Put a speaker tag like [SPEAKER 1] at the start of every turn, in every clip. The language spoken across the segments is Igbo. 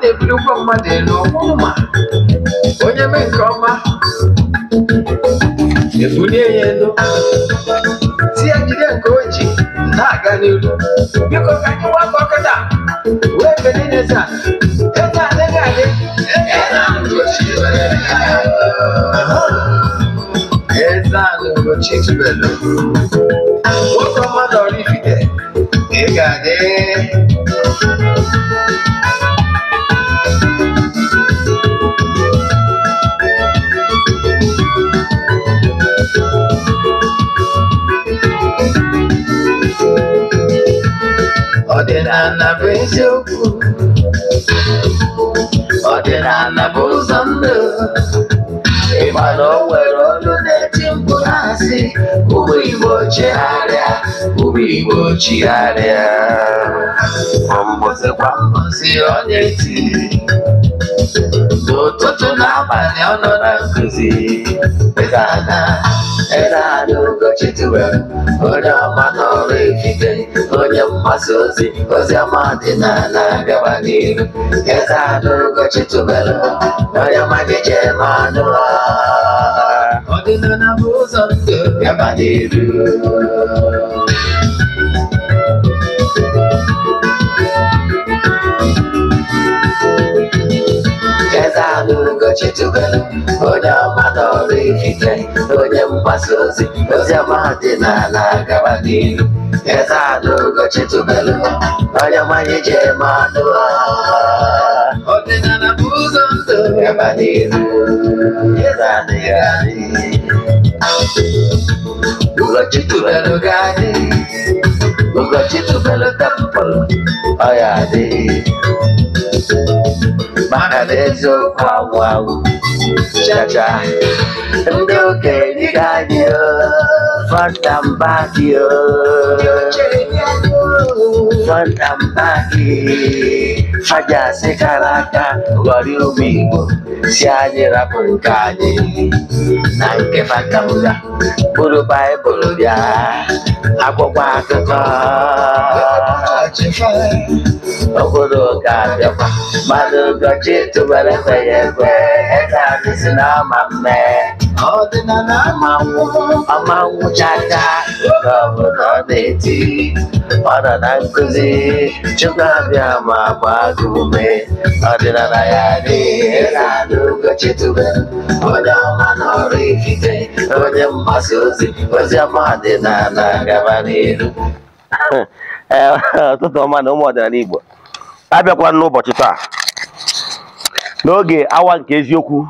[SPEAKER 1] na-eburu ụgwọ mmadụ elu ọmụma onye mee nke ọma ebulie ya elu si ya jide nke o ji na-aga n'ihu biko ka anyị gbakọ kịta wee beli n'eze eze adịghị adị eze anụ ụbọchị tubelu nwoke ọma na Oraifite ị ga-adị ọdịnala bụ eziokwu ọdịnala bụ ụzọ ndụ ịma na o nwere olu na-eti mkpu na-asị ụmụ Igbo chigharịa ụmụ Igbo chigharịa mbọsị kwa mbọsị ọ na-eti n'ụtụtụ n'abalị ọ nọ na nkuzi eze ana Ugochi tubelu onye ọma na Oraifite onye mgbasa ozi ọma ọdịnala gaba n'ihu eze ana Ugochi tubelu onye ọma na-eje mmanụ ọdịnala bụ ụzọ ndụ gaba n'ihu eze ana Ugochi tubelu onye ọma na Oraifite onye mgbasa ozi ọma ọdịnala gaba n'ihu eze ana Ugochi tubelu onye ọma na-eje mmanụ ọdịnala bụ ụzọ ndụ gaba n'ihu eze adịghị adị Ugochi tubelu ga-adị Ugochi tubelu temple ọ ya adị maka na eziokwu awụ awụ chacha ndị okenye ga-adị front and back front and back faja sị kara aka ghọrọ ụmụ Igbo si anyị rapụ nke anyị na nke fakamga bụrụ Baịbụl bịa akwụkwọ akụkọ obodo ga-abịakwa mmadụ Ugochi tubelu ekweghị ekwe eze anyị si na ama mme ọdịnala ama nwụchacha nke obodo ọ na-eti ọ nọ na nkuzi Chukwu abịa ma gbaa gị ume ọdịnala ya dị eze ana Ugochi tubelu onye ọma na Oraifite onye mgbasa ozi ọma ọdịnala gaba n'ihu ụtụtụ ọma na ụmụ ọdịnala Igbo abịakwa n'ụbọchị taa n'oge awa nke eziokwu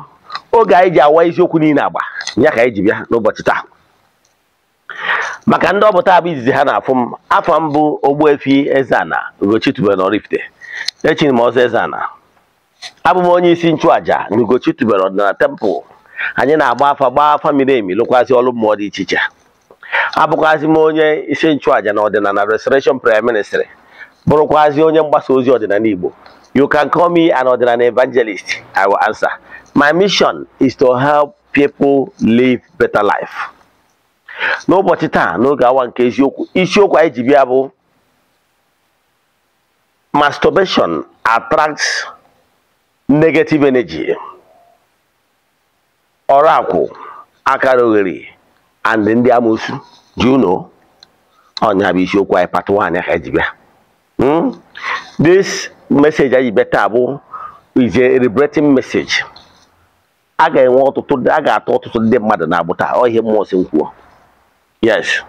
[SPEAKER 1] oge anyị ji awa eziokwu niile agba ya ka anyị ji bịa n'ụbọchị taa maka ndị ọ bụ taa bụ izizi ha na-afụ m afọ m bụ Ogbuefi Eze-Ana Ugochi tubelu na Oraifite echiri m ọzọ Eze-Ana abụ m onye isi nchụaja na Ugochi tubelu ọdịnala temple anyị na-agba afa miri emi lụkwazị ọrụ mmụọ dị iche iche abụkwazị m onye isi nchụaja na ọdịnala Restoration Prayer Ministry bụrụkwazị onye mgbasa ozi ọdịnala Igbo. You can call me an ordinary evangelist. I will answer. My mission is to help people live better life. N'ụbọchị taa n'oge awa nke eziokwu isiokwu anyị ji bịa bụ masturbation attracts negative energy. Ọrakwụ akara oghere and ndị amoosu do you know ọnya bụ isiokwu anyị part 1 ka anyị ji bịa. This message I better is a liberating message. I ga-atọ ọtụtụ ndị mmadụ na-agbụta ihe mmụọ si kwuo. Yes.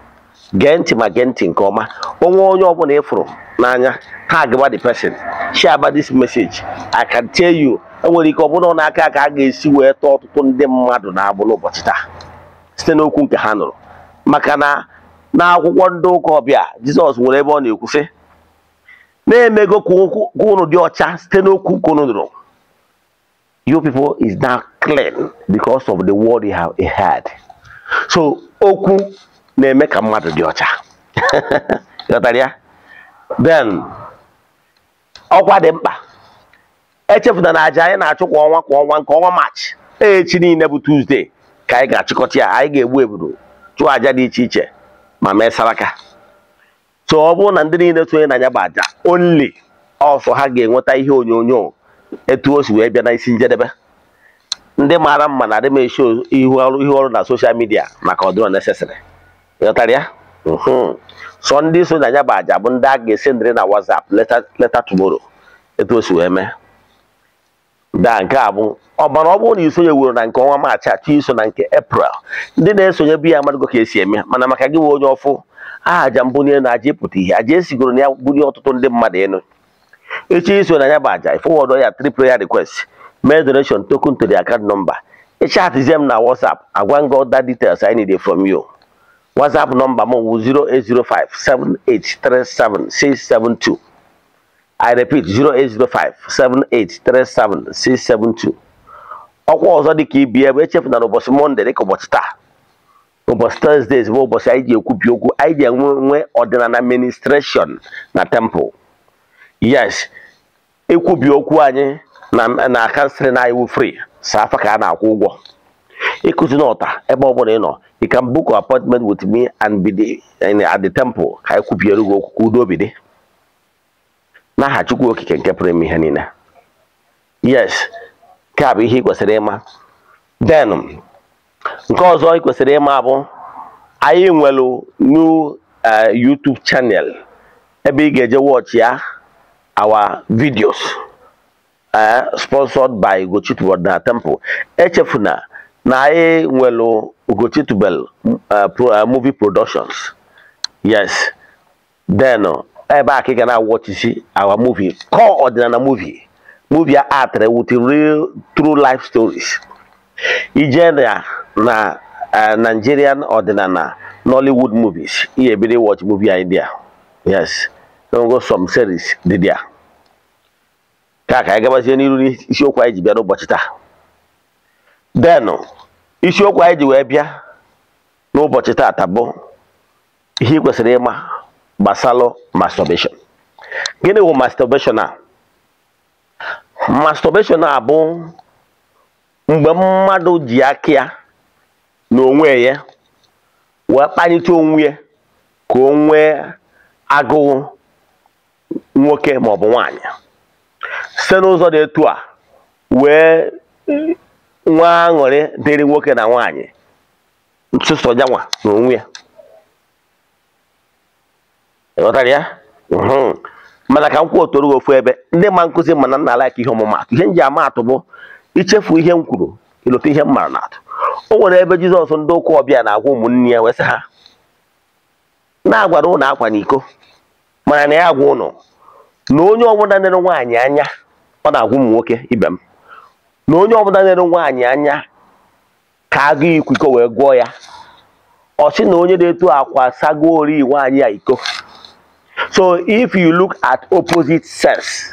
[SPEAKER 1] Gee ntị ma gee ntị nke ọma. Onye ọbụla ịfụrụ n'anya tag about the person. Share about this message. I can tell you enwere ike ọbụna n'aka ka a ga-esi wee tọọ ọtụtụ ndị mmadụ na-agbụ n'ụbọchị taa site n'okwu nke ha nụrụ. Maka na n'akwụkwọ ndị ụka ọbịa Jizọs nwere ebe ọ na-ekwu sị na-emego ka unu dị ọcha site n'okwu ka unu nụrụ. You people is now clean because of the word you have heard. So okwu na-eme ka mmadụ dị ọcha. Then ọkwa dị mkpa echefuna na aja anyị na-achụ kwa ọnwa nke ọnwa March echi niile bụ Tuesday ka anyị ga-achịkọta ya. Anyị ga-egbu ebudo chụọ aja dị iche iche ma mee saraka. So ọ bụrụ na ndị niile sonye na ya bụ aja only ọsọ ha ga-enweta ihe onyonyo etu o si wee bịa na isi njedebe. Ndị mara mma na adị m esho ihu ọrụ na social media maka ọdịrọ necessary. Ịghọtara ya? So ndị so na ya bụ aja bụ ndị a ga-esendịrị na WhatsApp later tomorrow etu o si wee mee. Da nke a bụ ọbara ọ bụrụ na isonye wuru na nke ọnwa Maachị achọ iso na nke April, ndị na-esonye bụ ya amadịgo ka esi eme, mana maka gị bụ onye ọfụ aja mbunye na aja ịpụta ihe aja esigoro na ya bunye ọtụtụ ndị mmadụ elu. Echi iso na ya bụ aja forward ya 3 prayer requests, make donation token to the account number. Chat them na WhatsApp. I want all that details I need from you. WhatsApp number mo 0805-7837-672. I repeat 0805-7837-672. Ọkwa ọzọ dị ka ibi ebe echefu na ụbọchị Monday dị ka ụbọchị taa. Ụbọchị Thursdays bụ ụbọchị anyị ji ekwupi okwu, anyị ji enwe ọdịnala ministration na temple. Yes, ekwubi okwu anyị na kansịl na iwu free. Safa ka a na-akwụ ụgwọ. Ịkụzi n'ọta ebe ọ bụla ị nọ, you can book an appointment with me and be at the temple ka anyị kwubiere gị okwu ka udo bi dị. N'aha Chukwu Okike nke pụrụ ime ihe niile. Yes, nke a bụ ihe ị kwesịrị ịma. Then nke ọzọ ị kwesịrị ịma bụ anyị nwere new YouTube channel ebe ị ga-eje watch ya our videos sponsored by Ugochitubelu na temple. Echefuna na anyị nwere Ugochitubelu movie productions. Yes, then ebe a ka ị ga na-watch our movie called ọdịnala movie art with real true life stories. Ije na Nigerian ọdịnala Nollywood movies, ihe ebido watch movie idea. Yes, don't go some series dị there. Ka anyị gabazie n'iru isiokwu anyị ji bịa n'ụbọchị taa. Then isiokwu anyị ji wee bịa n'ụbọchị taa bụ ihe ị kwesịrị ịma gbasara masturbation. Gịnị bụ masturbation a? Masturbation a bụ mgbe mmadụ ji aka ya na onwe ya wee kpalite onwe ya ka o nwee agụụ nwoke ma ọ bụ nwaanyị. Site n'ụzọ dị etu a wee nwa aṅụrị dịrị nwoke na nwaanyị ntụsọ janwa na onwe ya. Ịghọtara ya? Mana ka m kwuo otoru ofu ebe ndị ma nkụzi mana nna like ihe ọmụmatụ. Ihe nji ama atụ bụ ichefu ihe m kwuru ịlụta ihe m mara n'atụ. O nwere ebe Jizọs ndị ụka ọbịa na-agwa ụmụnne ya wee sị ha na-agwara ụnụ akwa n'iko, mana na ya agwa ụnụ na onye ọbụla nere nwaanyị anya, ọ na-agwa ụmụ nwoke ibe m, na onye ọbụla nere nwaanyị anya ka agụ ikwu iko wee gụọ ya. Ọ sị na onye na-eto akwa sago ori nwaanyị ya iko. So if you look at opposite sex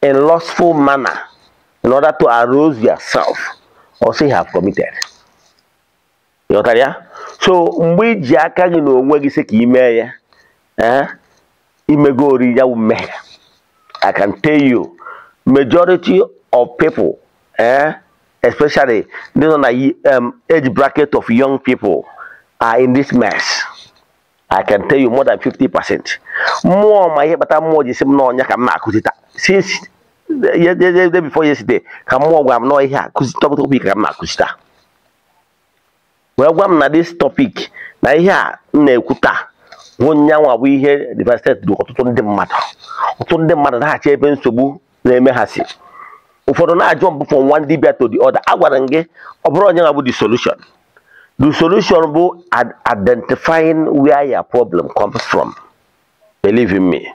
[SPEAKER 1] in lustful manner in order to arouse yourself, also you have committed. Ịghọtara ya? So mgbe iji aka gị na onwe gị sị ka ime ya imego ori ya mmehie. I can tell you majority of people especially those on the age bracket of young people are in this mess. I can tell you more than 50%. More my here, but I'm more just no since day before yesterday. Come more, I'm not here. Cause topic I'm not kusta. Well, one na this topic. Na here ne kuta. One young we here devastated do to the matter. To the matter that happen sobu na eme hasi. Ụfọdụ na jump from one debate to the other. Agwarange obro nya about the solution. The solution is identifying where your problem comes from. Believe in me.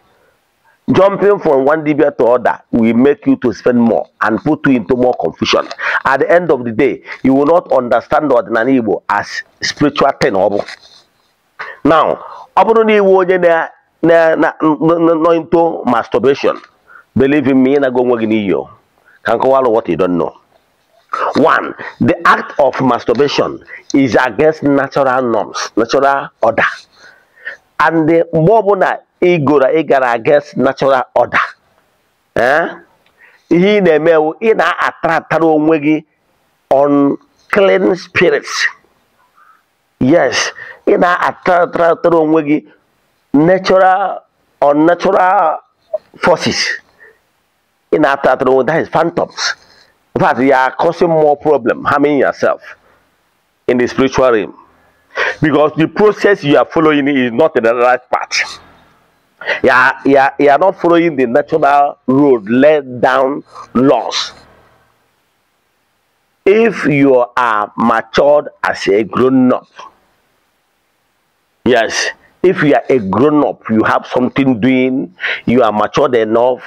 [SPEAKER 1] Jumping from one debate to other will make you to spend more and put you into more confusion. At the end of the day, you will not understand the ordinary Igbo as spiritual thing. Now, no into masturbation. Believe in me, I go you. Can go all what you don't know. One, the act of masturbation is against natural norms, natural order. And the more igara against natural order. He na attract unclean spirits. Yes, in attract natural or unnatural forces. In after that is phantoms. In fact, you are causing more problem, harming yourself in the spiritual realm. Because the process you are following is not the right path. You are not following the natural road laid down laws. If you are matured as a grown-up, yes, if you are a grown-up, you have something doing, you are matured enough,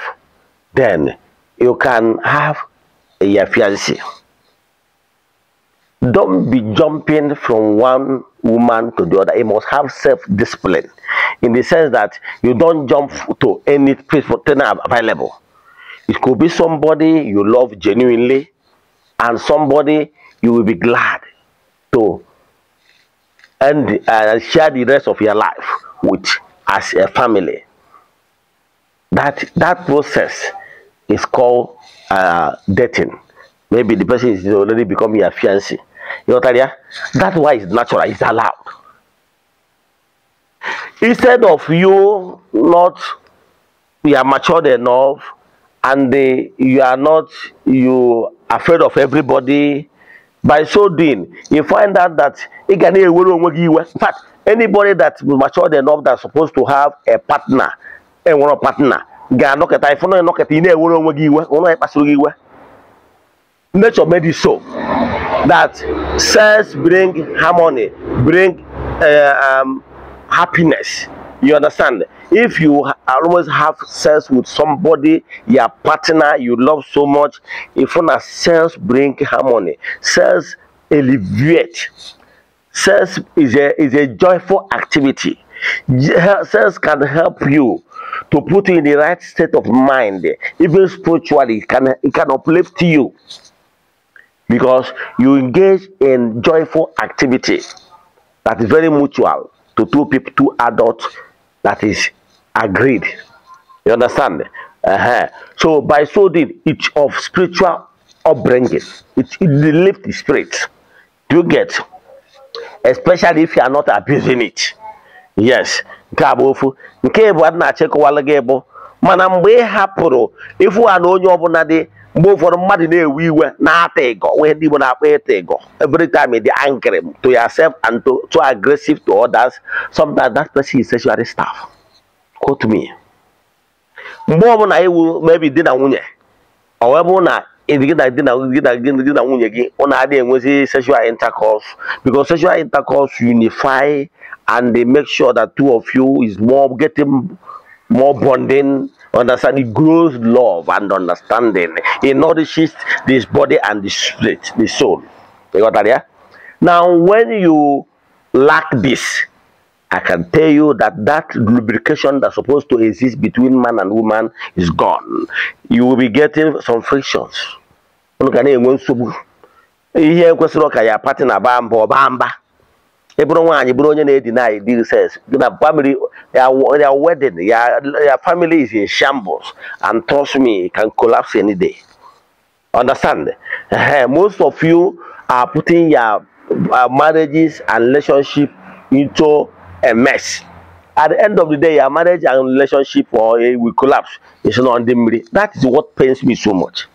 [SPEAKER 1] then you can have a fiancé. Don't be jumping from one woman to the other. You must have self-discipline in the sense that you don't jump to any people available. It could be somebody you love genuinely and somebody you will be glad to and share the rest of your life with as a family. That process is called dating. Maybe the person is already becoming your fiancé. You know, that's why it's natural, it's allowed. Instead of you are matured enough and you are afraid of everybody, by so doing, you find out that in fact, anybody that's matured enough that's supposed to have a partner, nature made it so that sex bring harmony, bring happiness. You understand? If you always have sex with somebody, your partner you love so much, if you sex bring harmony, sex elevate. Sex is a joyful activity. Sex can help you to put you in the right state of mind, even spiritually. It can uplift you because you engage in joyful activity that is very mutual to two people, two adults, that is agreed. You understand? So by so doing, it's of spiritual upbringing. It lifts the spirit. Do you get? Especially if you are not abusing it. Yes. Nke bụ na chekwala gị bụ mana mgbe ị hapụrụ ifu a na onye ọbụla dị mgbe ụfọdụ mmadụ na-ewe iwe na-ata ego wee ndị Igbo na-akpọ ịta ego every time they angry to yourself and too aggressive to others, sometimes that person is sexually staff. Quote me. Mgbe ọbụla iwu maybe di na nwunye ọ wee bụ na di na nwunye gị ọ na-adị enwezi sexual intercourse, because sexual intercourse unify and they make sure that two of you is getting more bonding. Understand? It grows love and understanding. It nourishes this body and the spirit, the soul. You got that? Yeah? Now, when you lack this, I can tell you that lubrication that's supposed to exist between man and woman is gone. You will be getting some frictions. Ihe kwesịrị ka ya partner bamba. Ebro nwanyi bro onye na-deny the sex. The family, their wedding, your family is in shambles, and trust me, it can collapse any day. Understand? Most of you are putting your marriages and relationship into a mess. At the end of the day, your marriage and relationship will collapse. It's not on the. That is what pains me so much.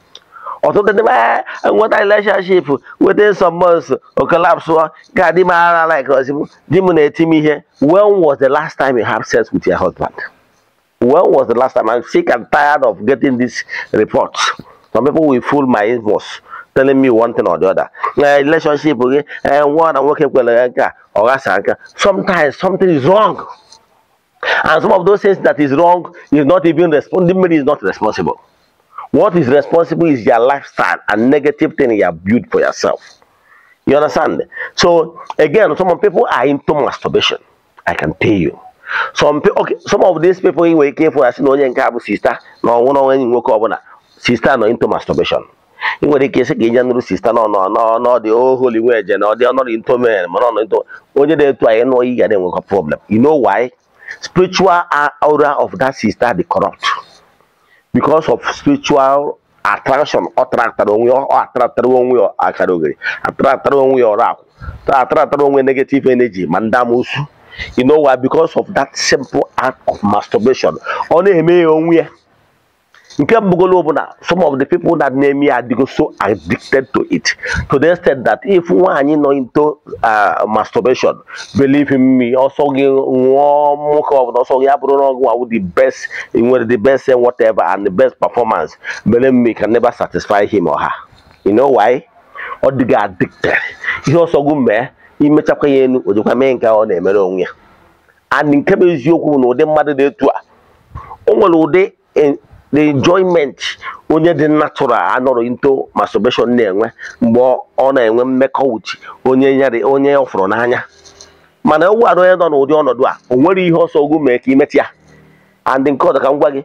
[SPEAKER 1] Although what a relationship within some months or collapse, when was the last time you have sex with your husband? When was the last time? I'm sick and tired of getting these reports. Some people will fool my inbox, telling me one thing or the other. Relationship, one I'm working with, sometimes something is wrong. And some of those things that is wrong is not even responsible, is not responsible. What is responsible is your lifestyle and negative thing you have built for yourself. You understand? So again, some people are into masturbation. I can tell you. Some of these people in wake for us no sister, no one sister no into masturbation. In what case again, sister no the old holy virgin, or they are not into men, no into only they try and no you get a problem. You know why? Spiritual aura of that sister be corrupt. Because of spiritual attraction, attracted on your category, attracted on your rap, attracted on negative energy, mandamus. You know why? Because of that simple act of masturbation. Only me on we Some of the people that name me are so addicted to it, to the extent that if one you know into masturbation, believe in me, also give the best in the best and whatever and the best performance, believe me, can never satisfy him or her. You know why? Or the guy addicted. He also go me, he met up again with the main guy on the and in Kebis Yoku, no, the mother de tour. Only the enjoyment onye dị natural anọrọ into masturbation na-enwe mgbe ọ na-enwe mmekọ uche onye ọfụrụ n'anya mana ụwa onye nọ n'ụdị ọnọdụ a o nwere ihe ọsọ ogwu mee ka imeti ya and nke ọzọ ka m gwa gị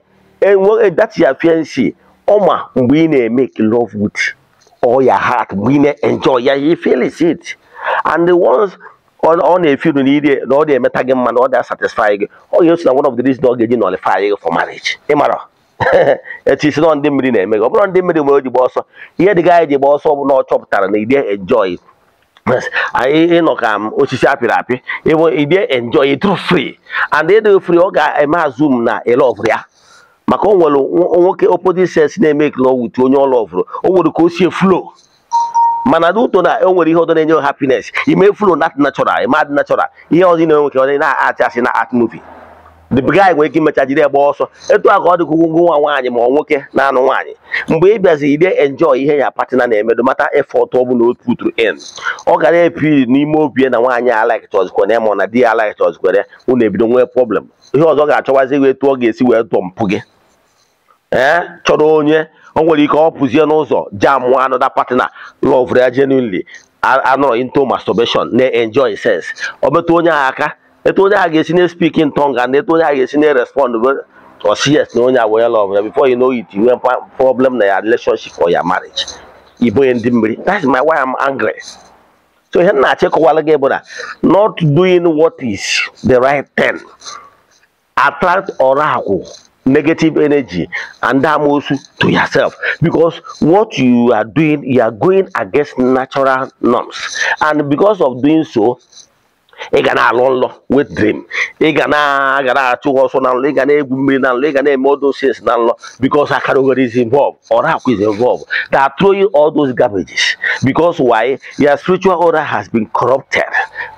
[SPEAKER 1] that your fiancé ọma mgbe ị na-make love with all your heart mgbe ị na-enjoy ya you feel it and the ones ọ na-efeel n'ide na ọ na-emeta gị mma na ọ da-satisfy gị ọ ga-esi na one of the reasons ọ ga-eji nullify gị for marriage ịmara etisi na ndị mmiri na-eme gị ọ bụrụ ndị mmiri mgbe o ji gba ọsọ ihe dị ga ji gba ọsọ bụ na ọ chọpụtara na ide enjoy anyị ịnọ ka osisi apịrị apị ide enjoy through free and ịdị free ọ ga-eme azum na ịlọvụ ya maka o nwere nwoke opposite sex na-eme love with onye ọ lọvụrụ o nwere ka o sie flow mana n'ụtọ na o nwere ihe ọzọ na-enye happiness ime flow not natural ime adị natural ihe ọzọ na-enwe ka ọ na-atị asị na art movie the guy nwere ike imecha jide egba ọsọ etu a ka ọ dị kwugwu nwa nwaanyị ma nwoke na-anụ nwaanyị mgbe ị bịazi ide enjoy ihe ya partner na-emedo mata effort ọ bụ na otu pụtụrụ in ọ gara epi n'ime obi na nwaanyị alike chọzikwere ma na di ya alike chọzikwere unu ebido nwee problem ihe ọzọ ga-achọwazi gị etu ọ ga-esi wee tụọ mpụ gị chọrọ onye o nwere ike ọ pụzie n'ụzọ jam another partner love ya genuinely anọrọ into masturbation na-enjoy sex ọ metụ onye ahụ aka etu onye ahụ ga-esi na speak in tongue and etu onye ahụ ga-esi na respond or yes na onye ahụ wee love ya before you know it you have problem na your relationship or your marriage ibo ndị mmiri that's why I'm angry. So ihe na-achọ ịkọwara gị bụ na not doing what is the right thing attract oracle negative energy and amosu to yourself because what you are doing, you are going against natural norms, and because of doing so ị ga na-alụ with dream ị ga na-achụ ọsọ na nlọ ị ga na-egwu mmiri na nlọ ị ga na-eme all those things na nlọ because akarogori is involved or akwa is involved that are throwing all those garbages because why your spiritual order has been corrupted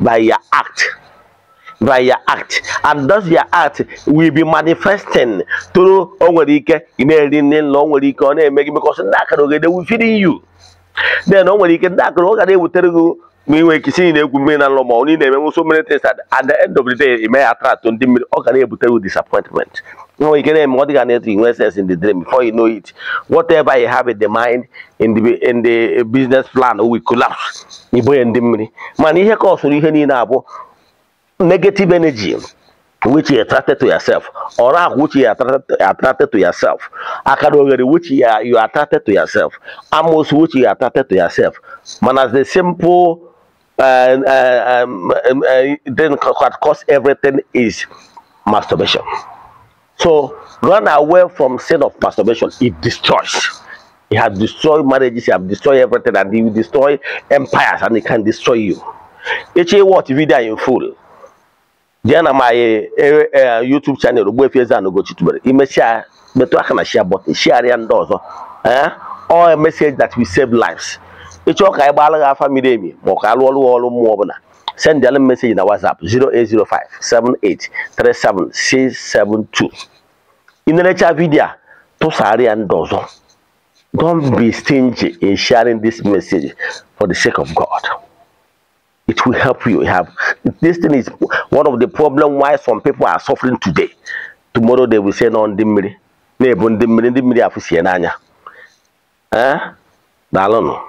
[SPEAKER 1] by your act. And thus your act will be manifesting through onwerike ina-eri nlo onwerike ọ na-eme gị because ndị akara ogede will feeding you then onwerike ndị akara ọ ga na-ewutere gị ma inwe ikisi na-egwu mmiri na nlọ ma ọ na-eme so many things at the end of the day ime attract ndị mmiri ọ ga na-ebutere disappointment nwere ike na-eme ọ dịga na-etu inwe sense in the dream before you know it whatever you have in the mind in the business plan will collapse ibo ndị mmiri mana ihe ka ọsụrụ ihe niile abụ negative energy which you attracted to yourself, or which you attracted to yourself, akadogeri which you attracted to yourself, amos which you attracted to yourself. Man, as the simple then what cause everything is masturbation. So run away from sin of masturbation. It destroys. It has destroyed marriages. It has destroyed everything, and it will destroy empires, and it can destroy you. Eche watch video in full. Then my YouTube channel, Ogbuefieze Ugochi Tubelu. Imeshare, but I can share button, share and also, or a message that will save lives. It's okay. Family, send the message in the WhatsApp 0805-7837-672. In the next video, to Sari and Dozo. Don't be stingy in sharing this message for the sake of God. It will help you. This thing is one of the problems why some people are suffering today. Tomorrow they will say no on dimiri. Ne bon dimiri have to see nanya. Dalono.